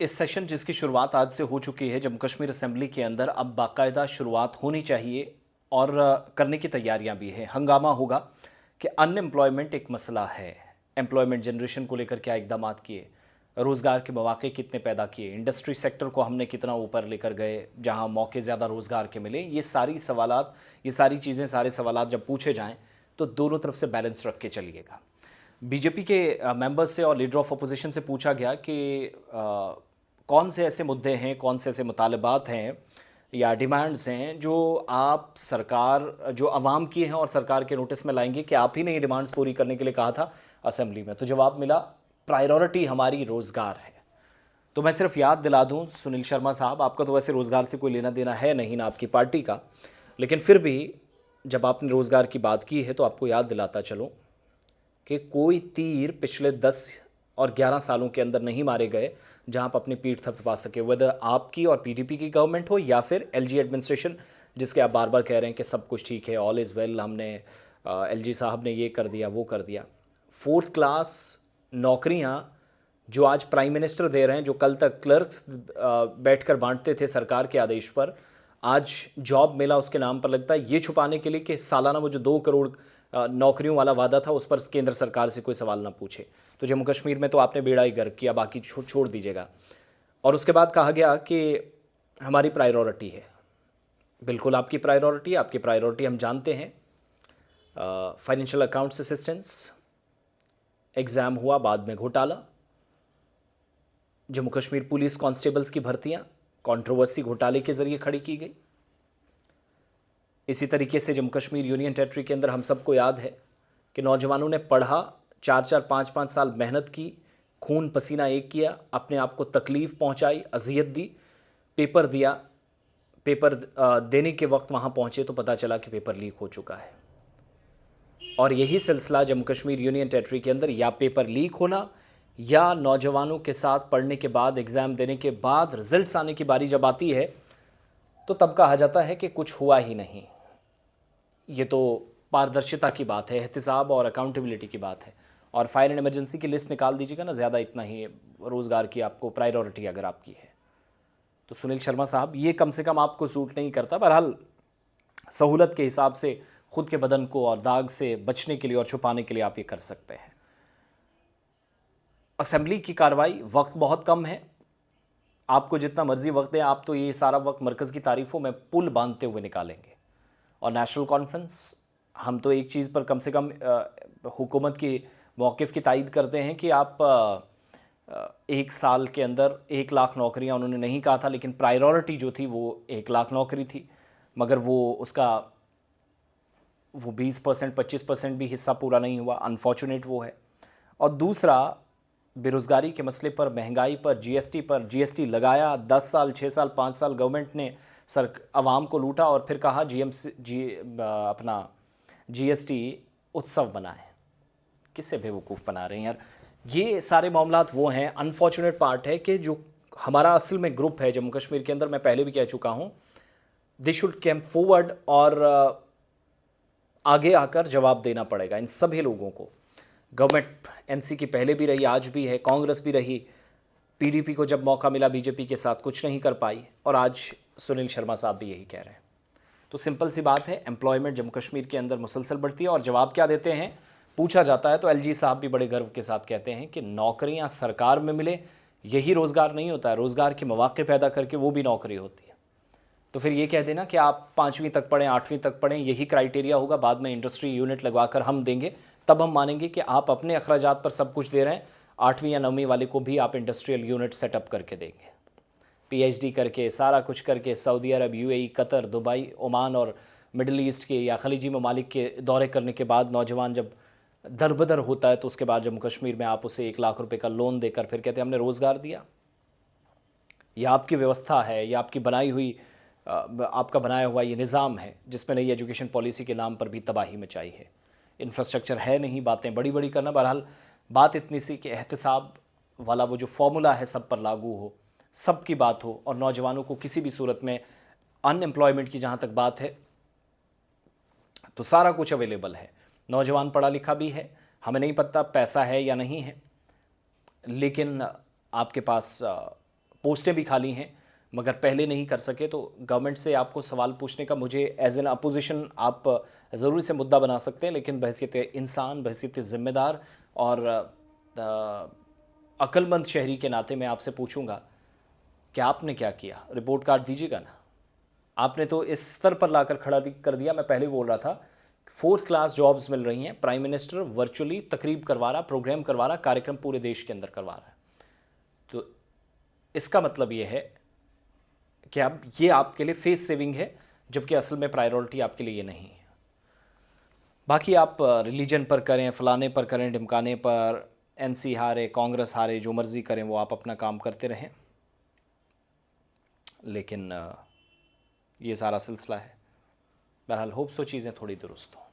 इस सेशन जिसकी शुरुआत आज से हो चुकी है जम्मू कश्मीर असेंबली के अंदर, अब बाकायदा शुरुआत होनी चाहिए और करने की तैयारियां भी हैं। हंगामा होगा कि अनएम्प्लॉयमेंट एक मसला है। एम्प्लॉयमेंट जनरेशन को लेकर क्या इकदाम किए, रोज़गार के मौके कितने पैदा किए, इंडस्ट्री सेक्टर को हमने कितना ऊपर लेकर गए जहां मौके ज़्यादा रोज़गार के मिले। ये सारी सवालात, ये सारी चीज़ें, सारे सवालात जब पूछे जाएं तो दोनों तरफ से बैलेंस रख के चलिएगा। बीजेपी के मेंबर्स से और लीडर ऑफ अपोजिशन से पूछा गया कि कौन से ऐसे मुद्दे हैं, कौन से ऐसे मुतालबात हैं या डिमांड्स हैं जो आप सरकार, जो आवाम की हैं और सरकार के नोटिस में लाएंगे कि आप ही ने ये डिमांड्स पूरी करने के लिए कहा था असेंबली में। तो जवाब मिला, प्रायोरिटी हमारी रोज़गार है। तो मैं सिर्फ याद दिला दूं सुनील शर्मा साहब, आपका तो वैसे रोज़गार से कोई लेना देना है नहीं, ना आपकी पार्टी का, लेकिन फिर भी जब आपने रोज़गार की बात की है तो आपको याद दिलाता चलूं कि कोई तीर पिछले 10 और 11 सालों के अंदर नहीं मारे गए जहां आप अपनी पीठ थपथपा सके, वेदर आपकी और पीडीपी की गवर्नमेंट हो या फिर एलजी एडमिनिस्ट्रेशन, जिसके आप बार बार कह रहे हैं कि सब कुछ ठीक है, ऑल इज़ वेल, हमने एलजी साहब ने ये कर दिया वो कर दिया। फोर्थ क्लास नौकरियां जो आज प्राइम मिनिस्टर दे रहे हैं, जो कल तक क्लर्क्स बैठकर बांटते थे सरकार के आदेश पर, आज जॉब मेला उसके नाम पर लगता है, ये छुपाने के लिए कि सालाना वो जो 2 करोड़ नौकरियों वाला वादा था उस पर केंद्र सरकार से कोई सवाल ना पूछे। तो जम्मू कश्मीर में तो आपने बेड़ा ही गर्क किया, बाकी छोड़ दीजिएगा। और उसके बाद कहा गया कि हमारी प्रायोरिटी है। बिल्कुल आपकी प्रायोरिटी, आपकी प्रायोरिटी हम जानते हैं। फाइनेंशियल अकाउंट्स असिस्टेंस, एग्ज़ाम हुआ, बाद में घोटाला। जम्मू कश्मीर पुलिस कांस्टेबल्स की भर्तियां कंट्रोवर्सी घोटाले के जरिए खड़ी की गई। इसी तरीके से जम्मू कश्मीर यूनियन टेरिटरी के अंदर हम सबको याद है कि नौजवानों ने पढ़ा, 4-4 5-5 साल मेहनत की, खून पसीना एक किया, अपने आप को तकलीफ़ पहुंचाई, अजियत दी, पेपर दिया। पेपर देने के वक्त वहां पहुंचे तो पता चला कि पेपर लीक हो चुका है। और यही सिलसिला जम्मू कश्मीर यूनियन टेरिटरी के अंदर, या पेपर लीक होना या नौजवानों के साथ पढ़ने के बाद, एग्ज़ाम देने के बाद रिजल्ट्स आने की बारी जब आती है तो तब कहा जाता है कि कुछ हुआ ही नहीं। ये तो पारदर्शिता की बात है, एहतिसाब और अकाउंटेबिलिटी की बात है। और फायर एंड इमरजेंसी की लिस्ट निकाल दीजिएगा ना, ज़्यादा इतना ही रोज़गार की आपको प्रायोरिटी अगर आपकी है तो सुनील शर्मा साहब, ये कम से कम आपको सूट नहीं करता। बहरहाल सहूलत के हिसाब से खुद के बदन को और दाग से बचने के लिए और छुपाने के लिए आप ये कर सकते हैं। असेंबली की कार्रवाई, वक्त बहुत कम है, आपको जितना मर्जी वक्त दें, आप तो ये सारा वक्त मरकज़ की तारीफ़ों में पुल बांधते हुए निकालेंगे। और नेशनल कॉन्फ्रेंस, हम तो एक चीज़ पर कम से कम हुकूमत की मौक़िफ़ की तायद करते हैं कि आप 1 साल के अंदर 1 लाख नौकरियां, उन्होंने नहीं कहा था, लेकिन प्रायोरिटी जो थी वो 1 लाख नौकरी थी, मगर वो उसका वो 20% 25% भी हिस्सा पूरा नहीं हुआ। अनफॉर्चुनेट वो है। और दूसरा, बेरोज़गारी के मसले पर, महंगाई पर, जीएसटी लगाया, 10 साल 6 साल 5 साल गवर्नमेंट ने सर आवाम को लूटा और फिर कहा अपना जीएसटी उत्सव बनाए। किसे बेवकूफ़ बना रहे हैं यार। ये सारे मामलात वो हैं। अनफॉर्चुनेट पार्ट है कि जो हमारा असल में ग्रुप है जम्मू कश्मीर के अंदर, मैं पहले भी कह चुका हूँ, दे शुड कैम फॉरवर्ड और आगे आकर जवाब देना पड़ेगा इन सभी लोगों को। गवर्नमेंट एनसी की पहले भी रही, आज भी है, कांग्रेस भी रही, पीडीपी को जब मौका मिला बीजेपी के साथ कुछ नहीं कर पाई, और आज सुनील शर्मा साहब भी यही कह रहे हैं। तो सिंपल सी बात है, एम्प्लॉयमेंट जम्मू कश्मीर के अंदर मुसलसल बढ़ती है। और जवाब क्या देते हैं, पूछा जाता है तो एलजी साहब भी बड़े गर्व के साथ कहते हैं कि नौकरियां सरकार में मिले यही रोज़गार नहीं होता है, रोज़गार के मौके पैदा करके वो भी नौकरी होती है। तो फिर ये कह देना कि आप 5वीं तक पढ़ें, 8वीं तक पढ़ें, यही क्राइटेरिया होगा, बाद में इंडस्ट्री यूनिट लगवाकर हम देंगे, तब हम मानेंगे कि आप अपने अखराजात पर सब कुछ दे रहे हैं, 8वीं या 9वीं वाले को भी आप इंडस्ट्रियल यूनिट सेटअप करके देंगे। पीएचडी करके, सारा कुछ करके, सऊदी अरब, यूएई, कतर, दुबई, ओमान और मिडल ईस्ट के या खलीजी ममालिक के दौरे करने के बाद नौजवान जब दरबदर होता है तो उसके बाद जम्मू कश्मीर में आप उसे 1 लाख रुपए का लोन देकर फिर कहते हैं हमने रोज़गार दिया। यह आपकी व्यवस्था है, यह आपकी बनाई हुई, आपका बनाया हुआ ये निज़ाम है जिसमें नई एजुकेशन पॉलिसी के नाम पर भी तबाही मचाई है। इंफ्रास्ट्रक्चर है नहीं, बातें बड़ी बड़ी करना। बहरहाल बात इतनी सी कि एहतिसाब वाला वो जो फॉर्मूला है सब पर लागू हो, सबकी बात हो, और नौजवानों को किसी भी सूरत में, अनएम्प्लॉयमेंट की जहाँ तक बात है तो सारा कुछ अवेलेबल है। नौजवान पढ़ा लिखा भी है, हमें नहीं पता पैसा है या नहीं है, लेकिन आपके पास पोस्टें भी खाली हैं मगर पहले नहीं कर सके, तो गवर्नमेंट से आपको सवाल पूछने का, मुझे एज एन अपोजिशन आप ज़रूर से मुद्दा बना सकते हैं, लेकिन बहैसियत इंसान, बहैसियत ज़िम्मेदार और अक्लमंद शहरी के नाते मैं आपसे पूछूंगा कि आपने क्या किया। रिपोर्ट कार्ड दीजिएगा ना। आपने तो इस स्तर पर लाकर खड़ा कर दिया। मैं पहले बोल रहा था 4th क्लास जॉब्स मिल रही हैं, प्राइम मिनिस्टर वर्चुअली तकरीब करवा रहा, प्रोग्राम करवा रहा, कार्यक्रम पूरे देश के अंदर करवा रहा है। तो इसका मतलब ये है कि अब ये आपके लिए फेस सेविंग है, जबकि असल में प्रायोरिटी आपके लिए ये नहीं है। बाकी आप रिलीजन पर करें, फलाने पर करें, ढिमकाने पर, एनसी हारे, कांग्रेस हारे, जो मर्ज़ी करें वो आप अपना काम करते रहें, लेकिन ये सारा सिलसिला है। बहरहाल होप सो चीज़ें थोड़ी दुरुस्त हों।